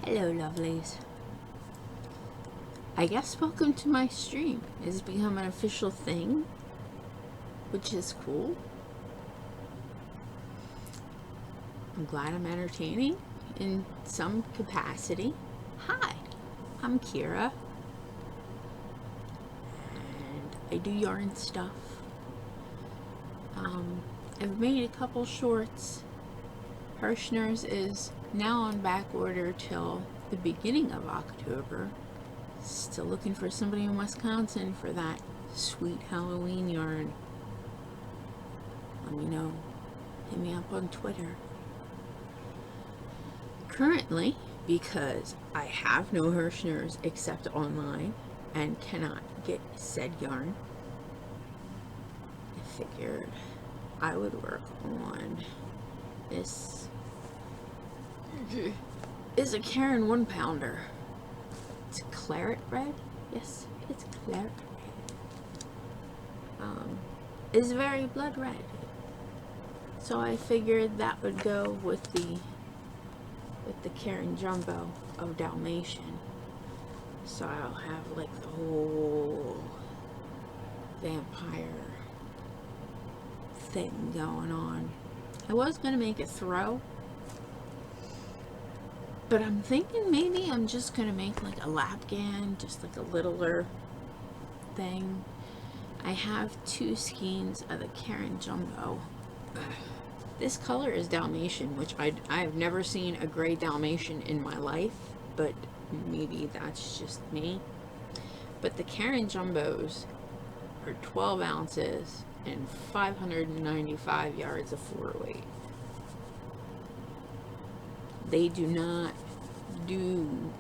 Hello, lovelies. I guess welcome to my stream. It's become an official thing, which is cool. I'm glad I'm entertaining in some capacity. Hi, I'm Kira, and I do yarn stuff. I've made a couple shorts. Hirschner's is now on back order till the beginning of October. Still looking for somebody in Wisconsin for that sweet Halloween yarn. Let me know. Hit me up on Twitter. Currently, because I have no Hirschner's except online and cannot get said yarn, I figured I would work on this. Is a Karen 1-pounder. It's claret red. Yes, it's claret red. It's very blood red. So I figured that would go with the Karen Jumbo of Dalmatian. So I'll have like the whole vampire thing going on. I was gonna make a throw, but I'm thinking maybe I'm just gonna make like a lapgan, just like a littler thing. I have 2 skeins of the Karen Jumbo. This color is Dalmatian, which I've never seen a gray Dalmatian in my life, but maybe that's just me. But the Karen Jumbos are 12 ounces and 595 yards of floor weight. They do not do,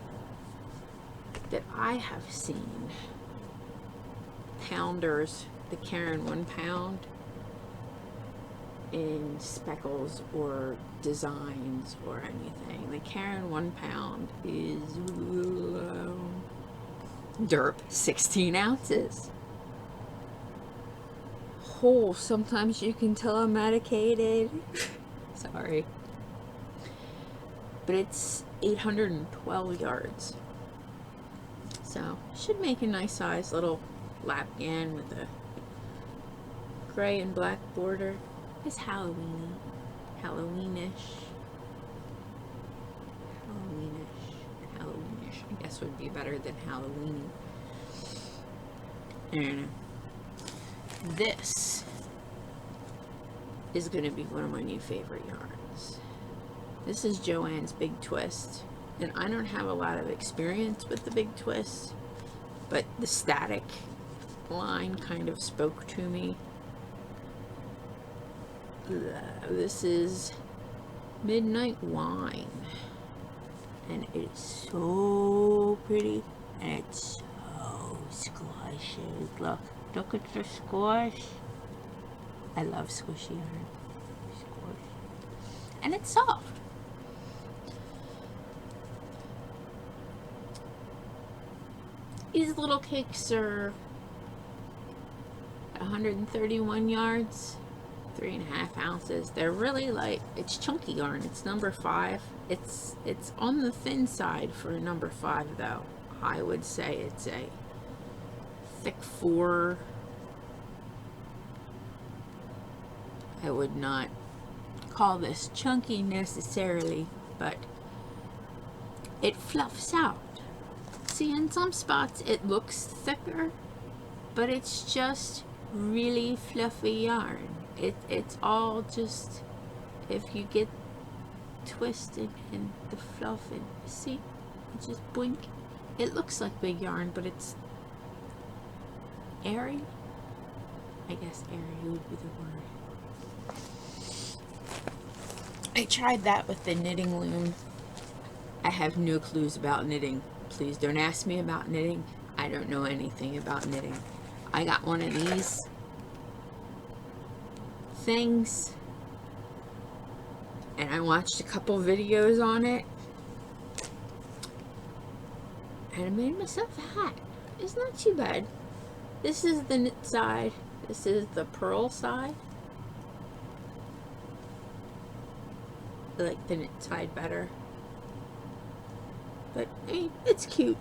that I have seen, pounders, the Karen 1 pound, in speckles or designs or anything. The Karen 1 pound is derp 16 ounces. Oh, sometimes you can tell I'm medicated. Sorry. But it's 812 yards. So, should make a nice size little lapgan with a gray and black border. It's Halloweeny. Halloweenish. Halloweenish, I guess would be better than Halloweeny. And this is going to be one of my new favorite yarns. This is Joann's Big Twist, and I don't have a lot of experience with the Big Twist, but the static line kind of spoke to me. This is Midnight Wine, and it's so pretty, and it's so squishy. Look at the squish. I love squishy yarn. Squish. And it's soft. These little cakes are 131 yards, 3.5 ounces. They're really light. It's chunky yarn. It's number 5. It's on the thin side for a number 5 though. I would say it's a thick 4. I would not call this chunky necessarily, but it fluffs out. See, in some spots it looks thicker, but it's just really fluffy yarn. It's all just, if you get twisted in the fluff, and see, it just blink. It looks like big yarn, but it's airy. I guess airy would be the word. I tried that with the knitting loom. I have no clues about knitting. Please don't ask me about knitting. I don't know anything about knitting. I got one of these things, and I watched a couple videos on it, and I made myself a hat. It's not too bad. This is the knit side. This is the purl side. I like the knit side better. But it's cute.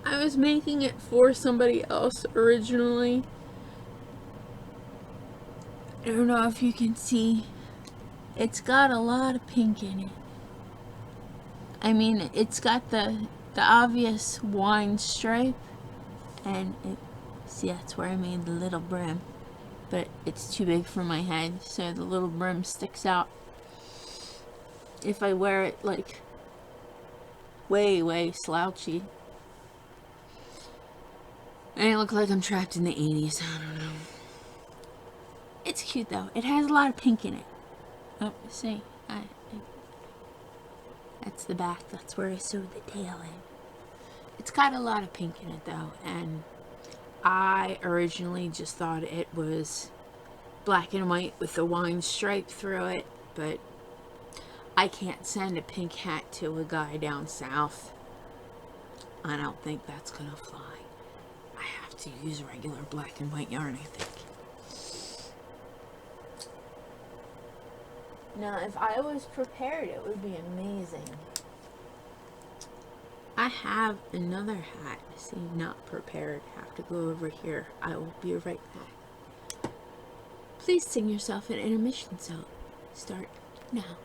I was making it for somebody else originally. I don't know if you can see. It's got a lot of pink in it. I mean, it's got the obvious wine stripe, and see, that's where I made the little brim, but it's too big for my head, so the little brim sticks out. If I wear it like way slouchy, and I look like I'm trapped in the 80s. I don't know. It's cute though. It has a lot of pink in it. Oh, see, that's the back. That's where I sewed the tail in. It's got a lot of pink in it though, and I originally just thought it was black and white with the wine stripe through it, but I can't send a pink hat to a guy down south. I don't think that's gonna fly. I have to use regular black and white yarn, I think. Now, if I was prepared, it would be amazing. I have another hat. See, not prepared. Have to go over here. I will be right back. Please sing yourself an intermission song. Start now.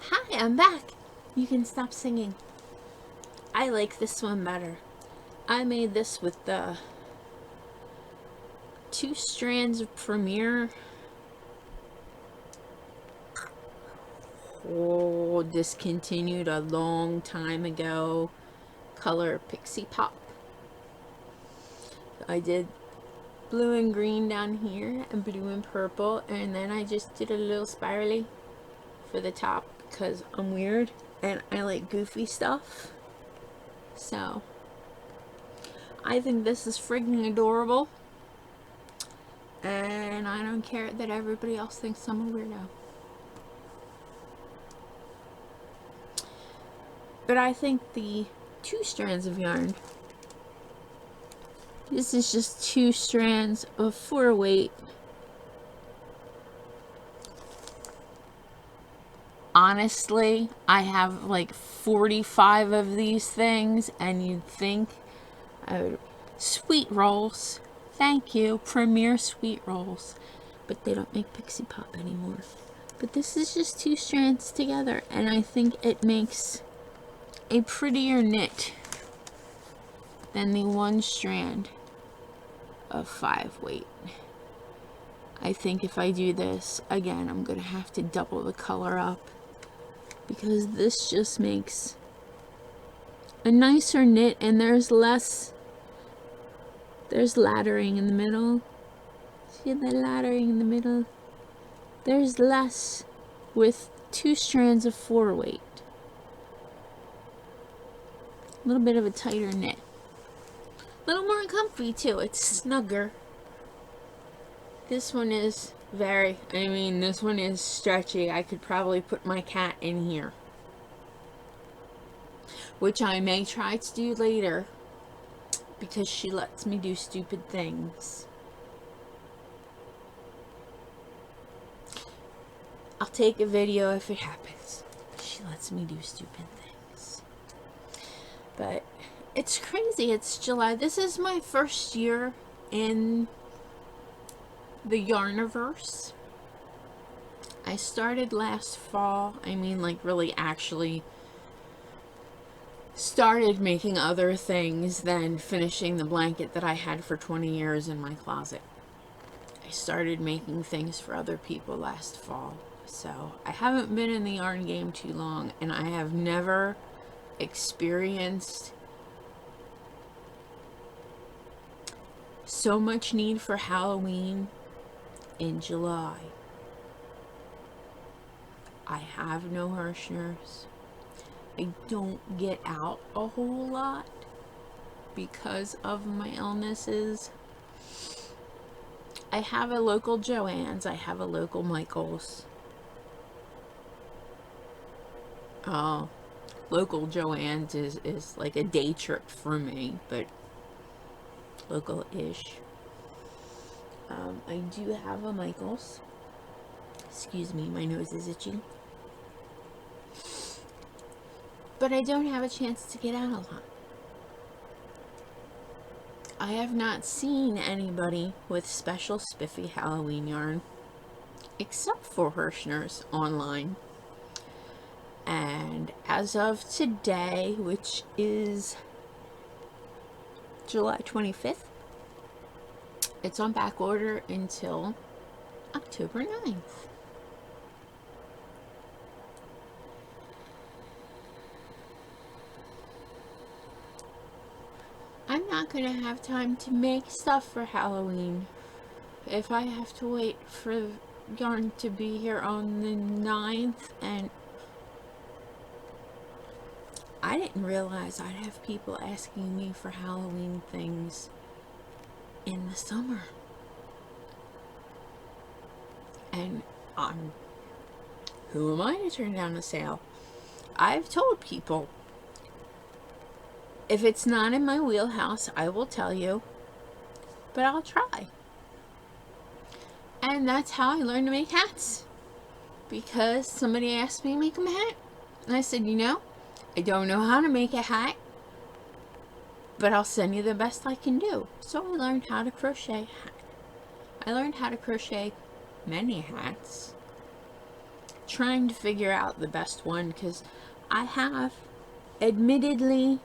Hi, I'm back. You can stop singing. I like this one better. I made this with the 2 strands of Premier. Oh, discontinued a long time ago. Color Pixie Pop. I did blue and green down here and blue and purple, and then I just did a little spirally for the top because I'm weird and I like goofy stuff. So I think this is friggin' adorable, and I don't care that everybody else thinks I'm a weirdo. But I think the 2 strands of yarn, this is just 2 strands of 4 weight. Honestly, I have like 45 of these things, and you'd think I would. Sweet rolls, thank you, Premier Sweet Rolls, but they don't make Pixie Pop anymore. But this is just 2 strands together, and I think it makes a prettier knit than the 1 strand of 5 weight. I think if I do this again, I'm gonna have to double the color up, because this just makes a nicer knit, and there's laddering in the middle. See the laddering in the middle? There's less with 2 strands of 4 weight. A little bit of a tighter knit. A little more comfy too. It's snugger. This one is this one is stretchy. I could probably put my cat in here, which I may try to do later because she lets me do stupid things. I'll take a video if it happens. She lets me do stupid things. But it's crazy. It's July. This is my first year in the Yarniverse. I started last fall. I mean, like, really actually started making other things than finishing the blanket that I had for 20 years in my closet. I started making things for other people last fall. So I haven't been in the yarn game too long, and I have never experienced so much need for Halloween in July. I have no Hirschners. I don't get out a whole lot because of my illnesses. I have a local Joann's. I have a local Michael's. Local Joann's is like a day trip for me, but local-ish. I do have a Michaels. Excuse me, my nose is itchy. But I don't have a chance to get out a lot. I have not seen anybody with special spiffy Halloween yarn except for Hirschner's online. And as of today, which is July 25th, it's on back order until October 9th. I'm not going to have time to make stuff for Halloween if I have to wait for yarn to be here on the 9th, and I didn't realize I'd have people asking me for Halloween things in the summer. And who am I to turn down a sale? I've told people, if it's not in my wheelhouse, I will tell you, but I'll try. And that's how I learned to make hats. Because somebody asked me to make them a hat. And I said, you know, I don't know how to make a hat, but I'll send you the best I can do. So I learned how to crochet a hat. I learned how to crochet many hats, trying to figure out the best one, because I have, admittedly,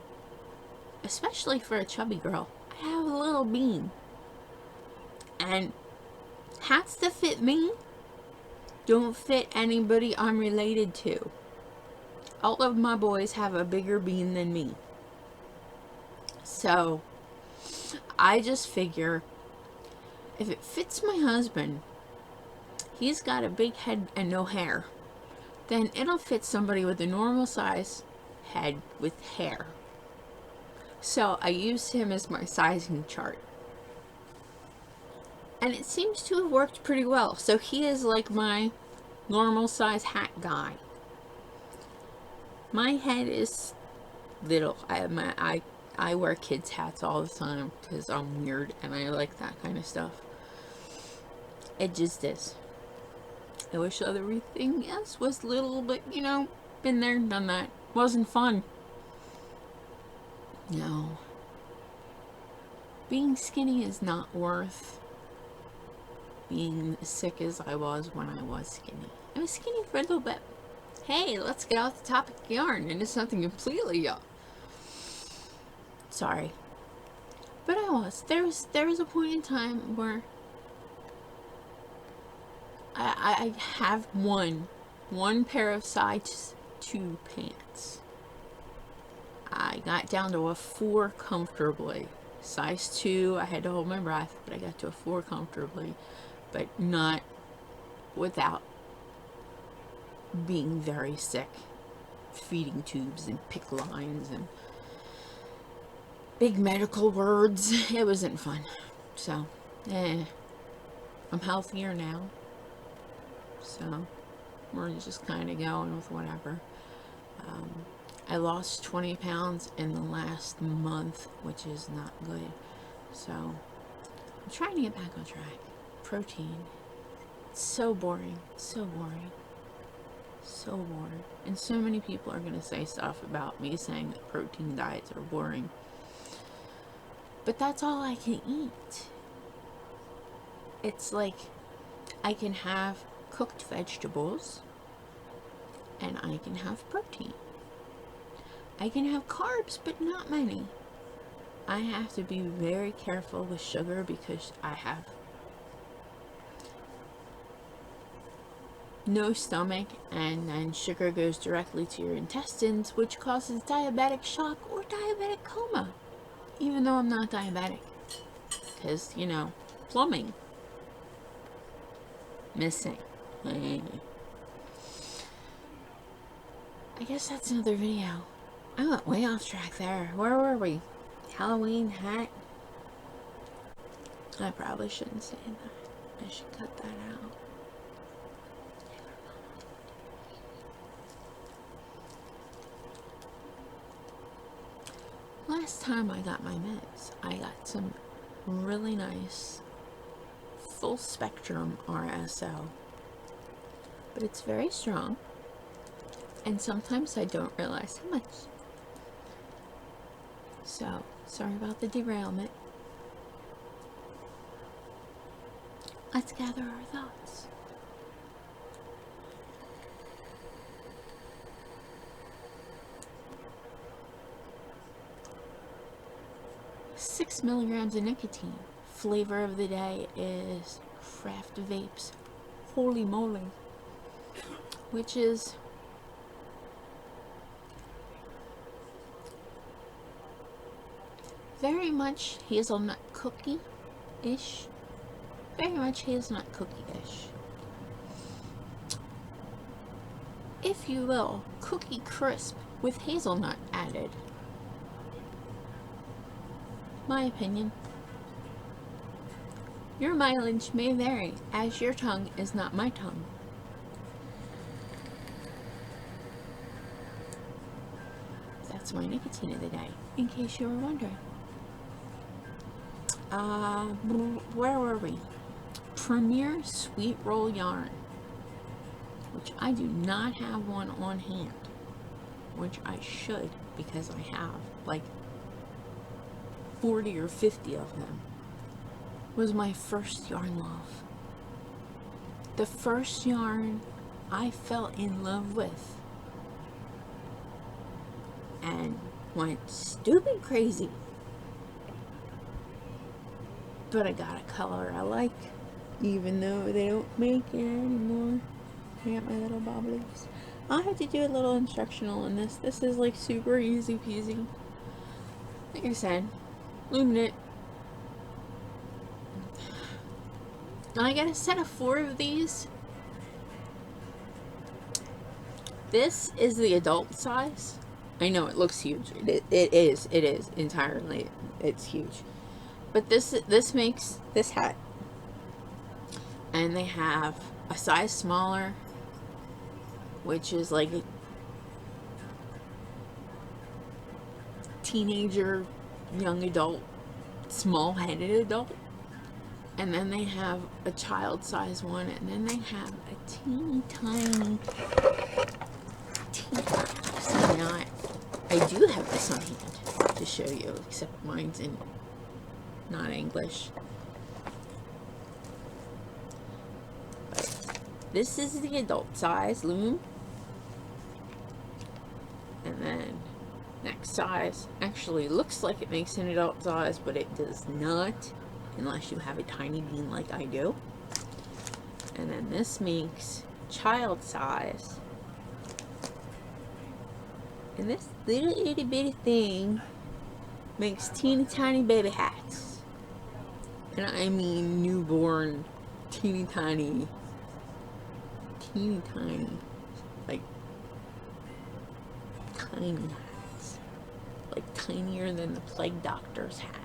especially for a chubby girl, I have a little bean. And hats that fit me don't fit anybody I'm related to. All of my boys have a bigger bean than me. So I just figure if it fits my husband, he's got a big head and no hair, then it'll fit somebody with a normal size head with hair. So I used him as my sizing chart. And it seems to have worked pretty well. So he is like my normal size hat guy. My head is little. I wear kids' hats all the time because I'm weird and I like that kind of stuff. It just is. I wish everything else was little, but you know, been there, done that. Wasn't fun. No. Being skinny is not worth being as sick as I was when I was skinny. I was skinny for a little bit. Hey, let's get off the topic of yarn into something completely sorry. But I was. There was a point in time where I have one pair of size 2 pants. I got down to a 4 comfortably. Size 2, I had to hold my breath, but I got to a 4 comfortably, but not without being very sick. Feeding tubes and pick lines and big medical words. It wasn't fun. So, I'm healthier now. So, we're just kind of going with whatever. I lost 20 pounds in the last month, which is not good. So, I'm trying to get back on track. Protein. It's so boring. So boring. So boring. And so many people are going to say stuff about me saying that protein diets are boring. But that's all I can eat. It's like I can have cooked vegetables and I can have protein. I can have carbs, but not many. I have to be very careful with sugar because I have no stomach, and then sugar goes directly to your intestines, which causes diabetic shock or diabetic coma, even though I'm not diabetic, because, you know, plumbing missing. I guess that's another video. I went way off track there. Where were we? Halloween hat? I probably shouldn't say that. I should cut that out. Last time I got my meds, I got some really nice full spectrum RSO, but it's very strong, and sometimes I don't realize how much. So, sorry about the derailment. Let's gather our thoughts. Six milligrams of nicotine. Flavor of the day is Craft Vapes Holy Moly, which is very much hazelnut cookie-ish. Very much hazelnut cookie-ish. If you will, cookie crisp with hazelnut added. My opinion. Your mileage may vary, as your tongue is not my tongue. That's my nicotine of the day, in case you were wondering. Where were we? Premier Sweet Roll Yarn, which I do not have one on hand, which I should, because I have like 40 or 50 of them. Was my first yarn love. The first yarn I fell in love with and went stupid crazy. But I got a color I like, even though they don't make it anymore. I got my little bobblies. I'll have to do a little instructional on this. This is like super easy peasy. Like I said, loom knit. I got a set of 4 of these. This is the adult size. I know it looks huge. It is entirely. It's huge. But this makes this hat. And they have a size smaller, which is like a teenager, young adult, small-headed adult. And then they have a child size one, and then they have a teeny tiny so now I do have this on hand to show you, except mine's in not English. But this is the adult size loom. And then next size actually looks like it makes an adult size, but it does not, unless you have a tiny bean like I do. And then this makes child size. And this little itty bitty thing makes teeny tiny baby hats. And I mean newborn, teeny tiny, like tiny hats. Like tinier than the plague doctor's hat.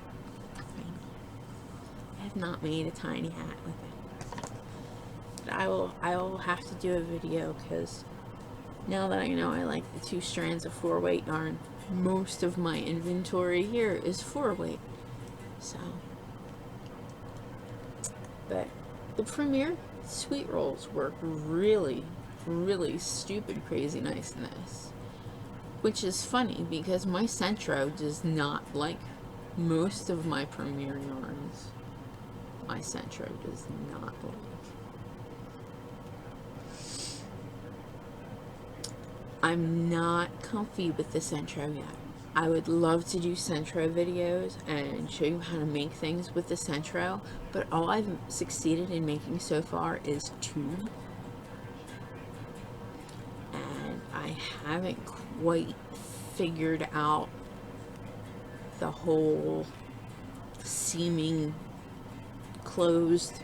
I have not made a tiny hat with it. But I will have to do a video, because now that I know I like the 2 strands of 4-weight yarn, most of my inventory here is 4-weight. So, but the Premier Sweet Rolls work really, really stupid crazy nice in this. Which is funny, because my Centro does not like most of my Premier yarns. My Centro does not like. I'm not comfy with the Centro yet. I would love to do Centro videos and show you how to make things with the Centro, but all I've succeeded in making so far is tube. And I haven't quite figured out the whole seaming closed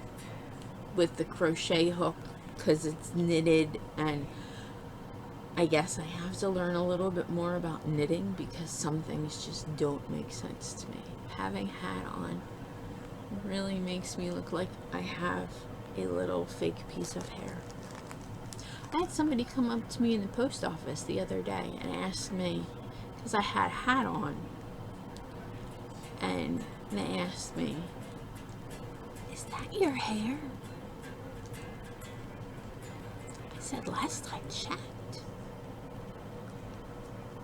with the crochet hook, because it's knitted, and I guess I have to learn a little bit more about knitting, because some things just don't make sense to me. Having hat on really makes me look like I have a little fake piece of hair. I had somebody come up to me in the post office the other day and asked me, because I had a hat on, and they asked me, Is that your hair? I said last I checked.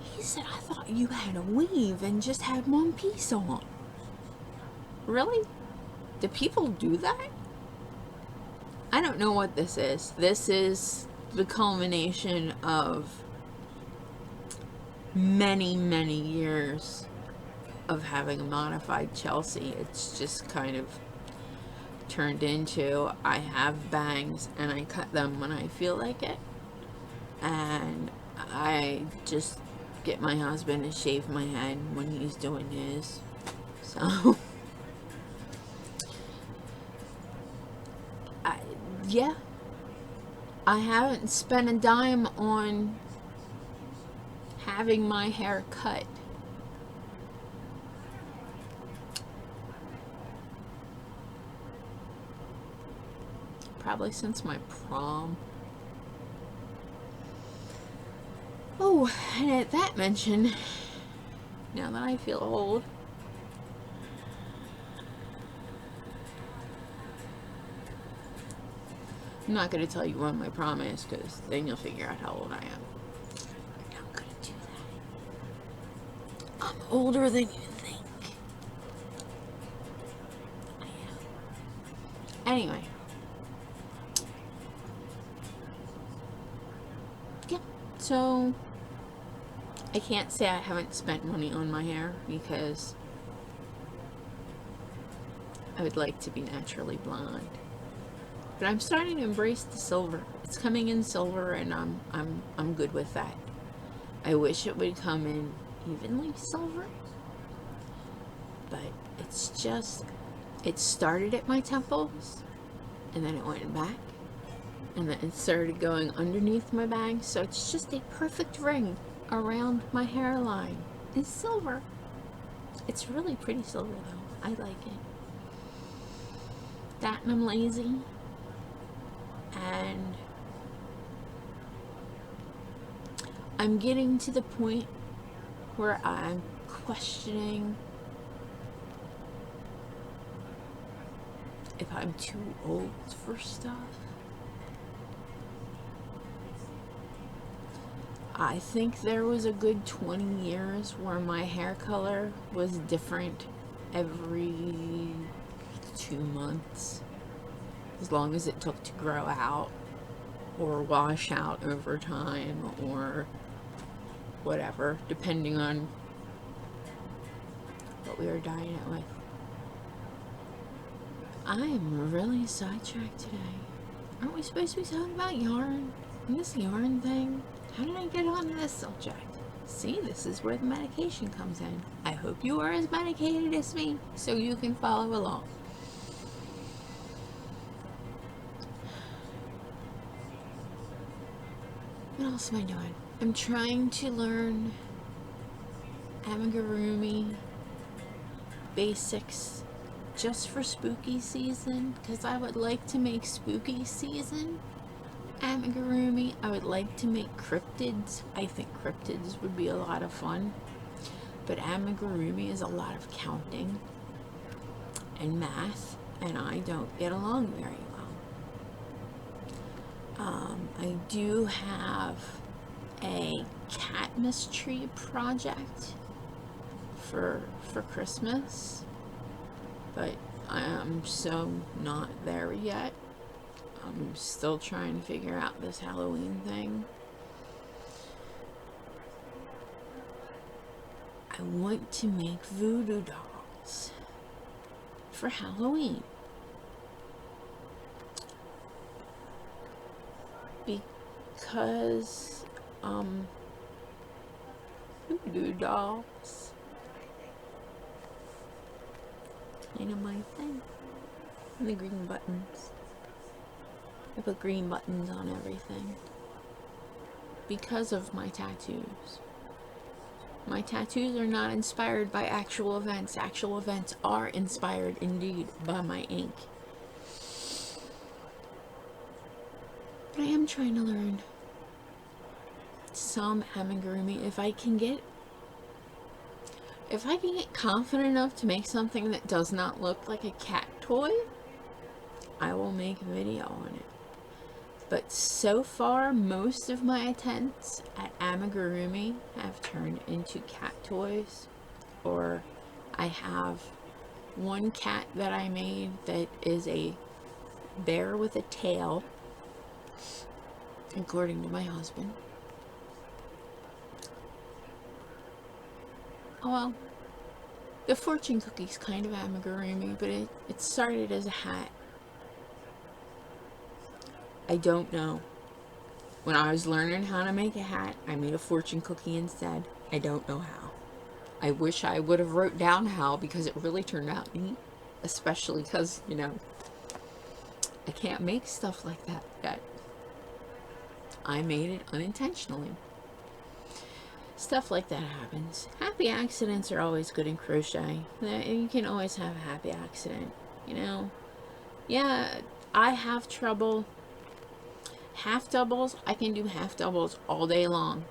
He said, I thought you had a weave and just had one piece on. Really? Do people do that? I don't know what this is. This is the culmination of many, many years of having a modified Chelsea. It's just kind of turned into, I have bangs and I cut them when I feel like it. And I just get my husband to shave my head when he's doing his. So, yeah. I haven't spent a dime on having my hair cut. Probably since my prom. Oh, and at that mention, now that I feel old, I'm not going to tell you when my prom is, because then you'll figure out how old I am. I'm not going to do that. I'm older than you think. I am. Anyway. Yeah, so I can't say I haven't spent money on my hair, because I would like to be naturally blonde. But I'm starting to embrace the silver. It's coming in silver, and I'm good with that. I wish it would come in evenly silver, but it's just, it started at my temples, and then it went back, and then it started going underneath my bangs, so it's just a perfect ring around my hairline. It's silver. It's really pretty silver though. I like it. That, and I'm lazy. And I'm getting to the point where I'm questioning if I'm too old for stuff. I think there was a good 20 years where my hair color was different every 2 months. As long as it took to grow out or wash out over time or whatever, depending on what we were dyeing it with. I'm really sidetracked today. Aren't we supposed to be talking about yarn? And this yarn thing? How did I get onto this subject? See, this is where the medication comes in. I hope you are as medicated as me so you can follow along. What else am I doing? I'm trying to learn amigurumi basics just for spooky season, because I would like to make spooky season amigurumi. I would like to make cryptids. I think cryptids would be a lot of fun, but amigurumi is a lot of counting and math, and I don't get along very well. I do have a cat mystery project for Christmas, but I am so not there yet. I'm still trying to figure out this Halloween thing. I want to make voodoo dolls for Halloween. Because, voodoo dolls, kind of my thing. And the green buttons. I put green buttons on everything. Because of my tattoos. My tattoos are not inspired by actual events. Actual events are inspired, indeed, by my ink. But I am trying to learn some amigurumi. If I can get confident enough to make something that does not look like a cat toy, I will make a video on it. But so far, most of my attempts at amigurumi have turned into cat toys, or I have one cat that I made that is a bear with a tail, according to my husband. Oh well, the fortune cookie's kind of amigurumi, but it started as a hat. I don't know. When I was learning how to make a hat, I made a fortune cookie instead. I don't know how. I wish I would have wrote down how, because it really turned out neat. Especially because, you know, I can't make stuff like that yet. I made it unintentionally. Stuff like that happens. Happy accidents are always good in crochet. You can always have a happy accident, you know. Yeah, I have trouble. Half doubles, I can do half doubles all day long.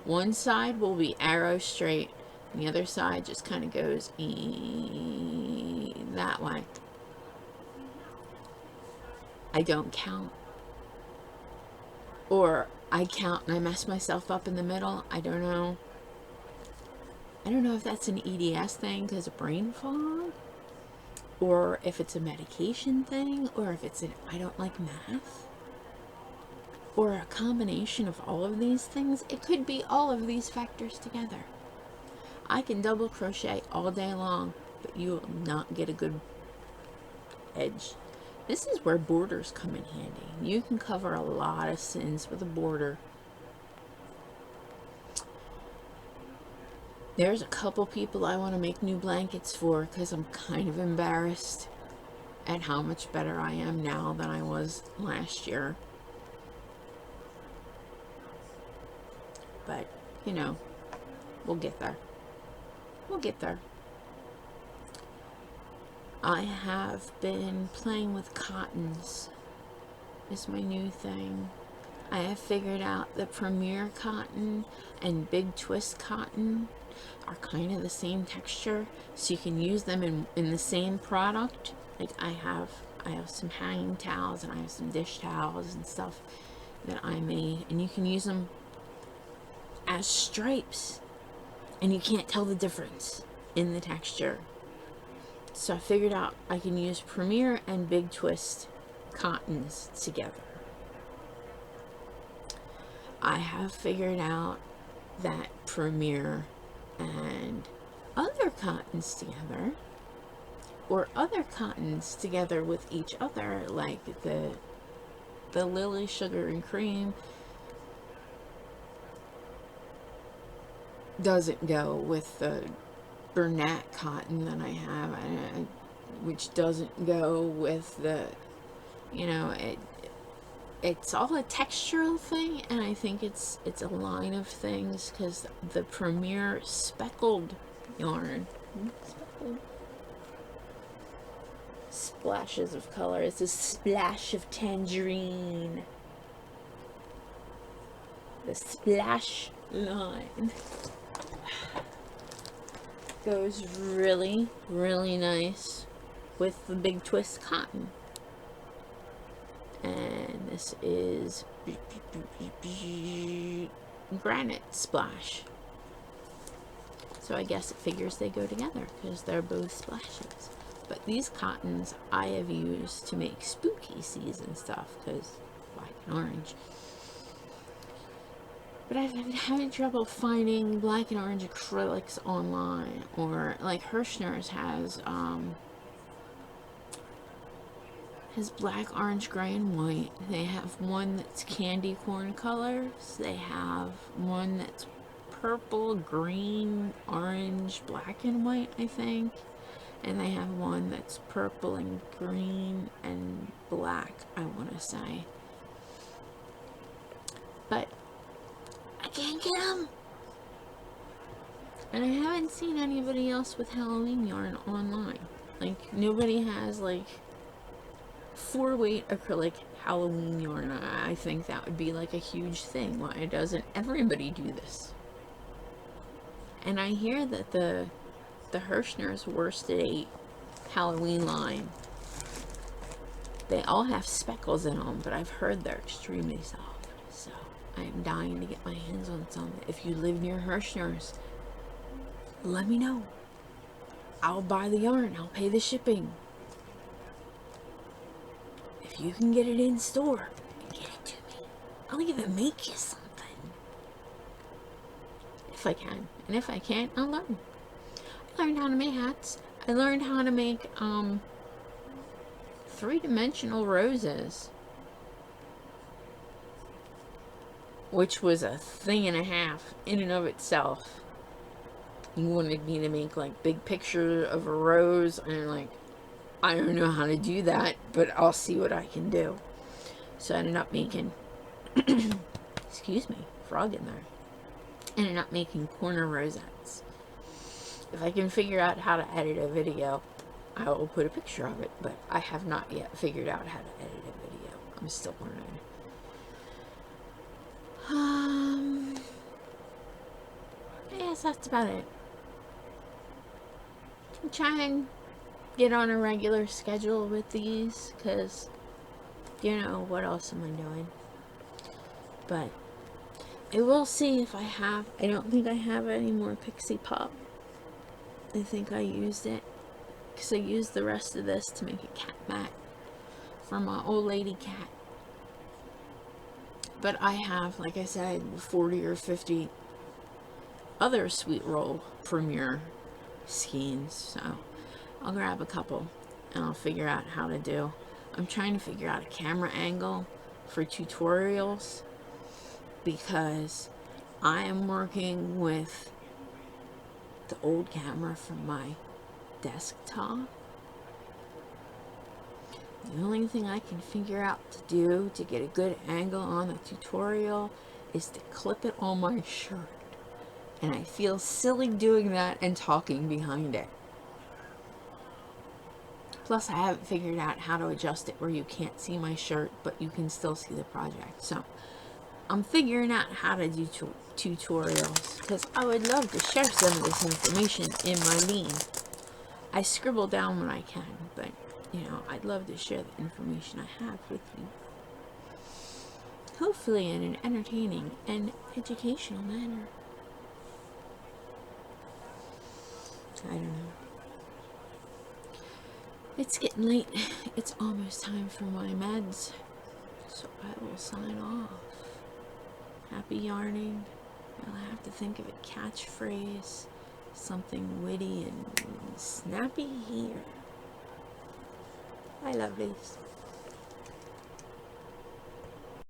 One side will be arrow straight, and the other side just kind of goes that way. I don't count. Or I count and I mess myself up in the middle. I don't know. I don't know if that's an EDS thing because of brain fog, or if it's a medication thing, or if it's an I don't like math, or a combination of all of these things. It could be all of these factors together. I can double crochet all day long, but you will not get a good edge. This is where borders come in handy. You can cover a lot of sins with a border. There's a couple people I want to make new blankets for, because I'm kind of embarrassed at how much better I am now than I was last year. But, you know, we'll get there. We'll get there. I have been playing with cottons. It's my new thing. I have figured out that Premier cotton and Big Twist cotton are kind of the same texture, so you can use them in the same product. Like I have some hanging towels, and I have some dish towels and stuff that I made, and you can use them as stripes, and you can't tell the difference in the texture. So I figured out I can use Premier and Big Twist cottons together. I have figured out that Premier and other cottons together, or other cottons together with each other, like the Lily Sugar and Cream, doesn't go with the Bernat cotton that I have, which doesn't go with the, you know, it's all a textural thing, and I think it's a line of things, because the Premier speckled yarn, splashes of color, it's a splash of tangerine, the splash line goes really, really nice with the Big Twist cotton. And this is Granite Splash. So I guess it figures they go together because they're both splashes. But these cottons I have used to make spooky season stuff, because black and orange. But I've been having trouble finding black and orange acrylics online, or like Hirschner's has black, orange, gray, and white. They have one that's candy corn colors. They have one that's purple, green, orange, black, and white, I think. And they have one that's purple and green and black, I want to say. But I can't get them. And I haven't seen anybody else with Halloween yarn online. Like, nobody has, like, 4-weight acrylic Halloween yarn. I think that would be, like, a huge thing. Why doesn't everybody do this? And I hear that the Hirschner's Worsted 8 Halloween line They all have speckles in them, but I've heard they're extremely soft. So I am dying to get my hands on some. If you live near Hirschner's, let me know. I'll buy the yarn. I'll pay the shipping. If you can get it in store, get it to me. I'll even make you something. If I can. And if I can't, I'll learn. I learned how to make hats. I learned how to make three-dimensional roses, which was a thing and a half in and of itself. You wanted me to make like big picture of a rose, and like, I don't know how to do that, but I'll see what I can do. So I ended up making excuse me, frog in there. Ended up making corner rosettes. If I can figure out how to edit a video, I will put a picture of it, but I have not yet figured out how to edit a video. I'm still learning. Yes, that's about it. I'm trying to get on a regular schedule with these, because, you know, what else am I doing? But I will see if I have. I don't think I have any more Pixie Pop. I think I used it, because I used the rest of this to make a cat mat for my old lady cat. But I have, like I said, 40 or 50 other Sweet Roll Premier skeins, so I'll grab a couple and I'll figure out how to do. I'm trying to figure out a camera angle for tutorials, because I am working with the old camera from my desktop. The only thing I can figure out to do to get a good angle on the tutorial is to clip it on my shirt. And I feel silly doing that and talking behind it. Plus, I haven't figured out how to adjust it where you can't see my shirt, but you can still see the project. So I'm figuring out how to do tutorials, because I would love to share some of this information in my lean. I scribble down when I can, but, you know, I'd love to share the information I have with you. Hopefully in an entertaining and educational manner. I don't know. It's getting late. It's almost time for my meds. So I will sign off. Happy yarning. I'll have to think of a catchphrase. Something witty and snappy here. Bye, lovelies.